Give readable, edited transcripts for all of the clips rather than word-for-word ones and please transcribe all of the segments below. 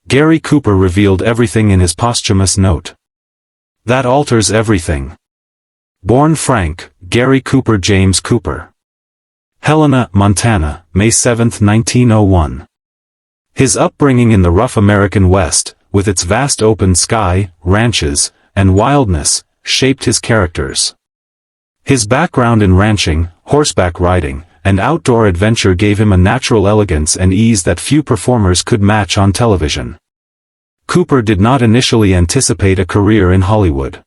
Gary Cooper revealed everything in his posthumous note. That alters everything. Born Frank Gary Cooper James Cooper. Helena, Montana, May 7, 1901. His upbringing in the rough American West, with its vast open sky, ranches, and wildness, shaped his characters. His background in ranching, horseback riding, and outdoor adventure gave him a natural elegance and ease that few performers could match on television. Cooper did not initially anticipate a career in Hollywood.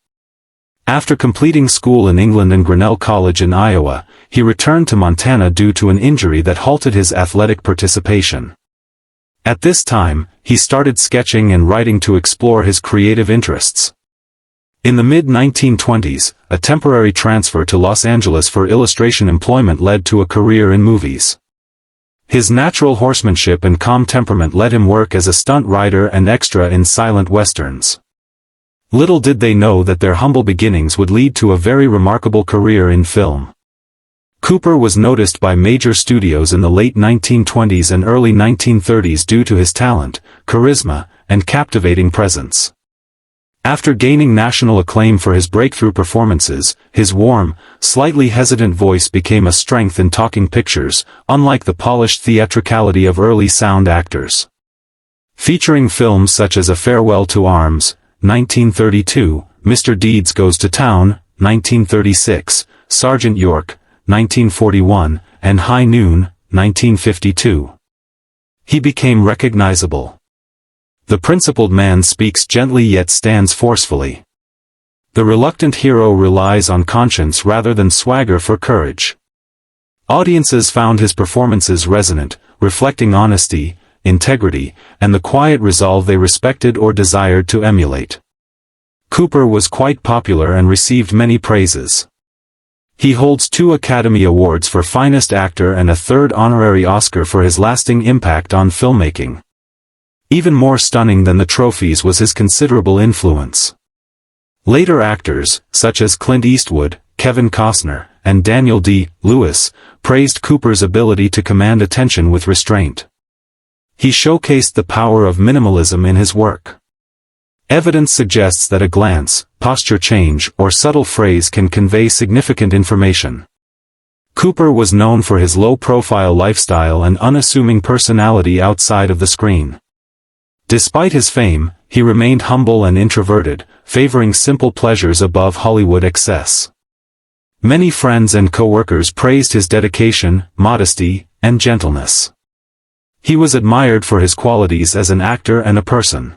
After completing school in England and Grinnell College in Iowa, he returned to Montana due to an injury that halted his athletic participation. At this time, he started sketching and writing to explore his creative interests. In the mid-1920s, a temporary transfer to Los Angeles for illustration employment led to a career in movies. His natural horsemanship and calm temperament let him work as a stunt rider and extra in silent westerns. Little did they know that their humble beginnings would lead to a very remarkable career in film. Cooper was noticed by major studios in the late 1920s and early 1930s due to his talent, charisma, and captivating presence. After gaining national acclaim for his breakthrough performances, his warm, slightly hesitant voice became a strength in talking pictures, unlike the polished theatricality of early sound actors. Featuring films such as A Farewell to Arms, 1932, Mr. Deeds Goes to Town, 1936, Sergeant York, 1941, and High Noon, 1952. He became recognizable. The principled man speaks gently yet stands forcefully. The reluctant hero relies on conscience rather than swagger for courage. Audiences found his performances resonant, reflecting honesty, integrity, and the quiet resolve they respected or desired to emulate. Cooper was quite popular and received many praises. He holds 2 Academy Awards for Finest Actor and a 3rd honorary Oscar for his lasting impact on filmmaking. Even more stunning than the trophies was his considerable influence. Later actors, such as Clint Eastwood, Kevin Costner, and Daniel D. Lewis, praised Cooper's ability to command attention with restraint. He showcased the power of minimalism in his work. Evidence suggests that a glance, posture change, or subtle phrase can convey significant information. Cooper was known for his low-profile lifestyle and unassuming personality outside of the screen. Despite his fame, he remained humble and introverted, favoring simple pleasures above Hollywood excess. Many friends and co-workers praised his dedication, modesty, and gentleness. He was admired for his qualities as an actor and a person.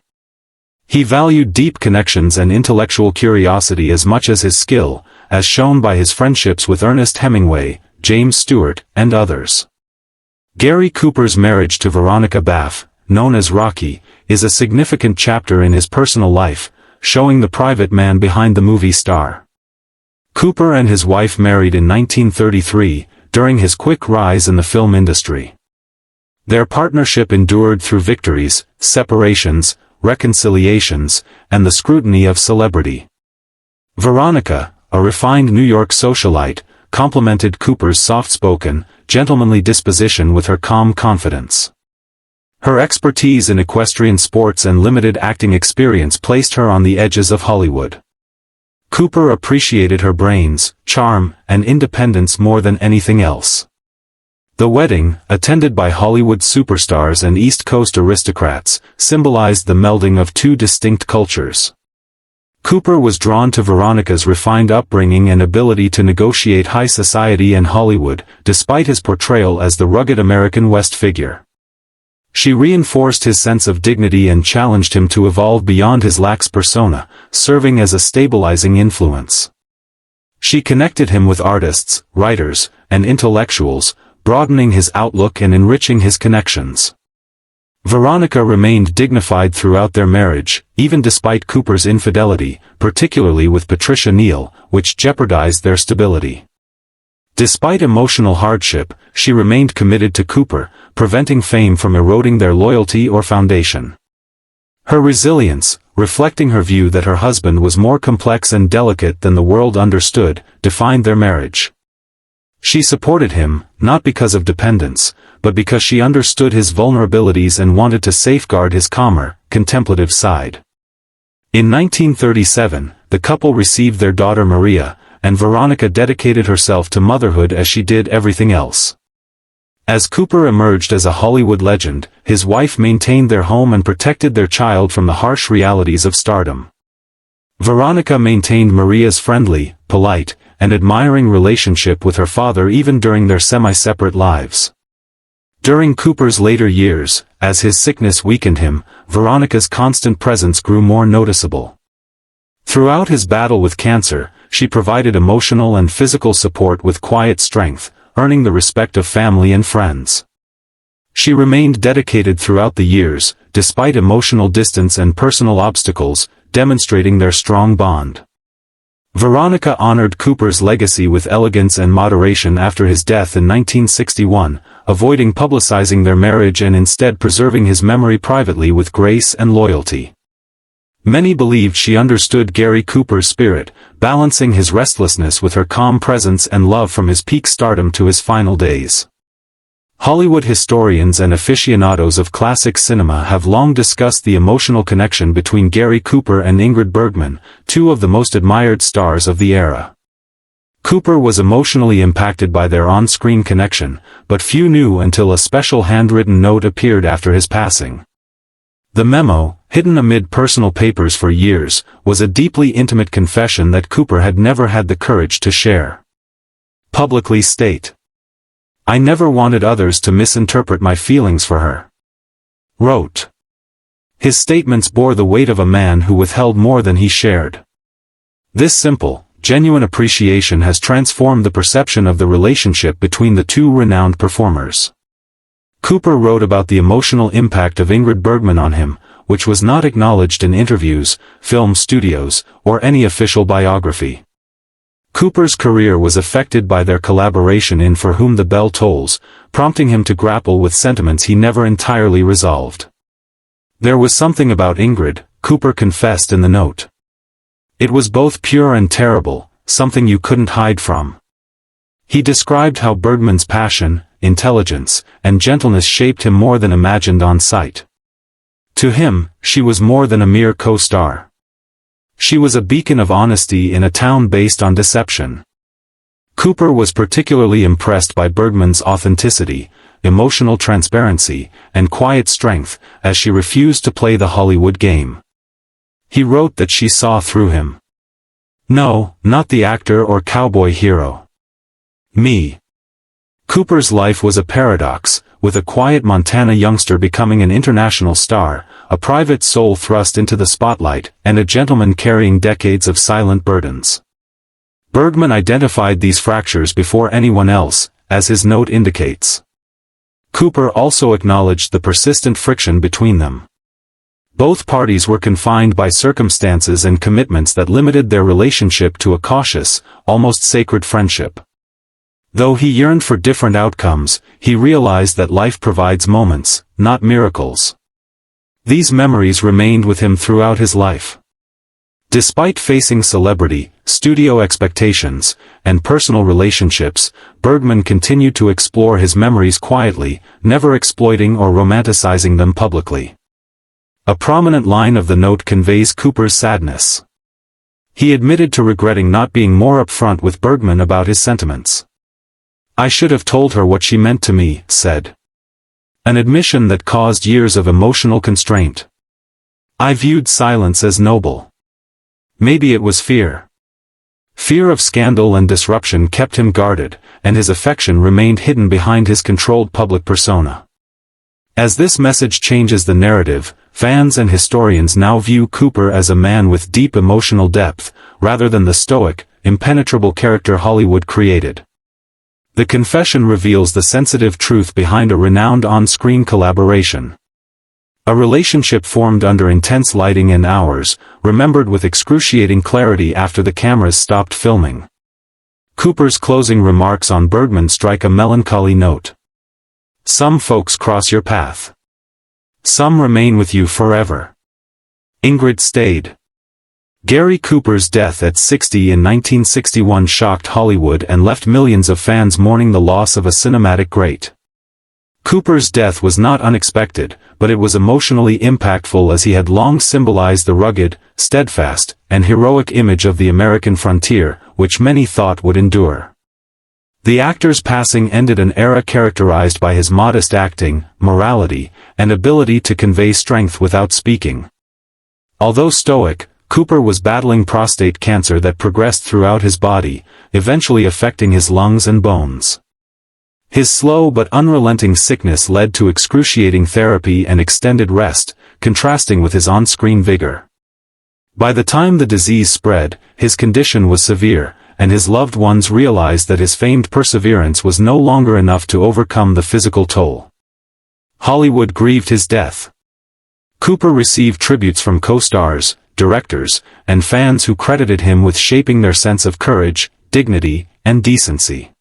He valued deep connections and intellectual curiosity as much as his skill, as shown by his friendships with Ernest Hemingway, James Stewart, and others. Gary Cooper's marriage to Veronica Baff, known as Rocky, is a significant chapter in his personal life, showing the private man behind the movie star. Cooper and his wife married in 1933, during his quick rise in the film industry. Their partnership endured through victories, separations, reconciliations, and the scrutiny of celebrity. Veronica, a refined New York socialite, complimented Cooper's soft-spoken, gentlemanly disposition with her calm confidence. Her expertise in equestrian sports and limited acting experience placed her on the edges of Hollywood. Cooper appreciated her brains, charm, and independence more than anything else. The wedding, attended by Hollywood superstars and East Coast aristocrats, symbolized the melding of 2 distinct cultures. Cooper was drawn to Veronica's refined upbringing and ability to negotiate high society and Hollywood, despite his portrayal as the rugged American West figure. She reinforced his sense of dignity and challenged him to evolve beyond his lax persona, serving as a stabilizing influence. She connected him with artists, writers, and intellectuals, broadening his outlook and enriching his connections. Veronica remained dignified throughout their marriage, even despite Cooper's infidelity, particularly with Patricia Neal, which jeopardized their stability. Despite emotional hardship, she remained committed to Cooper, preventing fame from eroding their loyalty or foundation. Her resilience, reflecting her view that her husband was more complex and delicate than the world understood, defined their marriage. She supported him, not because of dependence, but because she understood his vulnerabilities and wanted to safeguard his calmer, contemplative side. In 1937, the couple received their daughter Maria, and Veronica dedicated herself to motherhood as she did everything else. As Cooper emerged as a Hollywood legend, his wife maintained their home and protected their child from the harsh realities of stardom. Veronica maintained Maria's friendly, polite, and admiring relationship with her father even during their semi-separate lives. During Cooper's later years, as his sickness weakened him, Veronica's constant presence grew more noticeable. Throughout his battle with cancer, she provided emotional and physical support with quiet strength, earning the respect of family and friends. She remained dedicated throughout the years, despite emotional distance and personal obstacles, demonstrating their strong bond. Veronica honored Cooper's legacy with elegance and moderation after his death in 1961, avoiding publicizing their marriage and instead preserving his memory privately with grace and loyalty. Many believed she understood Gary Cooper's spirit, balancing his restlessness with her calm presence and love from his peak stardom to his final days. Hollywood historians and aficionados of classic cinema have long discussed the emotional connection between Gary Cooper and Ingrid Bergman, two of the most admired stars of the era. Cooper was emotionally impacted by their on-screen connection, but few knew until a special handwritten note appeared after his passing. The memo, hidden amid personal papers for years, was a deeply intimate confession that Cooper had never had the courage to share. Publicly state, "I never wanted others to misinterpret my feelings for her," wrote. His statements bore the weight of a man who withheld more than he shared. This simple, genuine appreciation has transformed the perception of the relationship between the two renowned performers. Cooper wrote about the emotional impact of Ingrid Bergman on him, which was not acknowledged in interviews, film studios, or any official biography. Cooper's career was affected by their collaboration in For Whom the Bell Tolls, prompting him to grapple with sentiments he never entirely resolved. There was something about Ingrid, Cooper confessed in the note. It was both pure and terrible, something you couldn't hide from. He described how Bergman's passion, intelligence, and gentleness shaped him more than imagined on sight. To him, she was more than a mere co-star. She was a beacon of honesty in a town based on deception. Cooper was particularly impressed by Bergman's authenticity, emotional transparency, and quiet strength, as she refused to play the Hollywood game. He wrote that she saw through him. "No, not the actor or cowboy hero. Me." Cooper's life was a paradox, with a quiet Montana youngster becoming an international star, a private soul thrust into the spotlight, and a gentleman carrying decades of silent burdens. Bergman identified these fractures before anyone else, as his note indicates. Cooper also acknowledged the persistent friction between them. Both parties were confined by circumstances and commitments that limited their relationship to a cautious, almost sacred friendship. Though he yearned for different outcomes, he realized that life provides moments, not miracles. These memories remained with him throughout his life. Despite facing celebrity, studio expectations, and personal relationships, Bergman continued to explore his memories quietly, never exploiting or romanticizing them publicly. A prominent line of the note conveys Cooper's sadness. He admitted to regretting not being more upfront with Bergman about his sentiments. "I should have told her what she meant to me," said. An admission that caused years of emotional constraint. "I viewed silence as noble. Maybe it was fear. Fear of scandal and disruption kept him guarded, and his affection remained hidden behind his controlled public persona." As this message changes the narrative, fans and historians now view Cooper as a man with deep emotional depth, rather than the stoic, impenetrable character Hollywood created. The confession reveals the sensitive truth behind a renowned on-screen collaboration. A relationship formed under intense lighting and hours, remembered with excruciating clarity after the cameras stopped filming. Cooper's closing remarks on Bergman strike a melancholy note. "Some folks cross your path. Some remain with you forever. Ingrid stayed." Gary Cooper's death at 60 in 1961 shocked Hollywood and left millions of fans mourning the loss of a cinematic great. Cooper's death was not unexpected, but it was emotionally impactful as he had long symbolized the rugged, steadfast, and heroic image of the American frontier, which many thought would endure. The actor's passing ended an era characterized by his modest acting, morality, and ability to convey strength without speaking. Although stoic, Cooper was battling prostate cancer that progressed throughout his body, eventually affecting his lungs and bones. His slow but unrelenting sickness led to excruciating therapy and extended rest, contrasting with his on-screen vigor. By the time the disease spread, his condition was severe, and his loved ones realized that his famed perseverance was no longer enough to overcome the physical toll. Hollywood grieved his death. Cooper received tributes from co-stars, directors, and fans who credited him with shaping their sense of courage, dignity, and decency.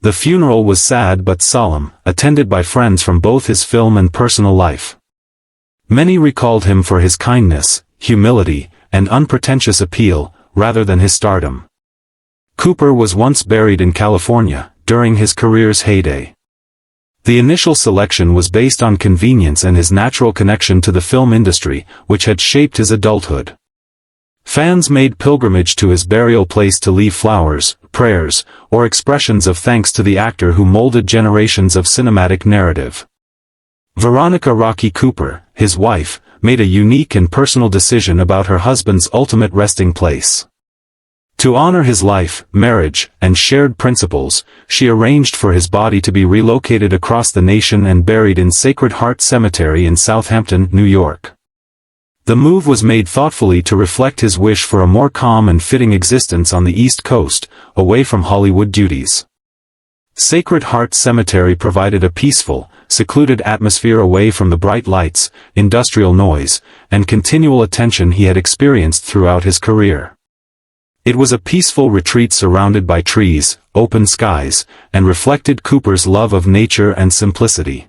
The funeral was sad but solemn, attended by friends from both his film and personal life. Many recalled him for his kindness, humility, and unpretentious appeal, rather than his stardom. Cooper was once buried in California, during his career's heyday. The initial selection was based on convenience and his natural connection to the film industry, which had shaped his adulthood. Fans made pilgrimage to his burial place to leave flowers, prayers, or expressions of thanks to the actor who molded generations of cinematic narrative. Veronica "Rocky" Cooper, his wife, made a unique and personal decision about her husband's ultimate resting place. To honor his life, marriage, and shared principles, she arranged for his body to be relocated across the nation and buried in Sacred Heart Cemetery in Southampton, New York. The move was made thoughtfully to reflect his wish for a more calm and fitting existence on the East Coast, away from Hollywood duties. Sacred Heart Cemetery provided a peaceful, secluded atmosphere away from the bright lights, industrial noise, and continual attention he had experienced throughout his career. It was a peaceful retreat surrounded by trees, open skies, and reflected Cooper's love of nature and simplicity.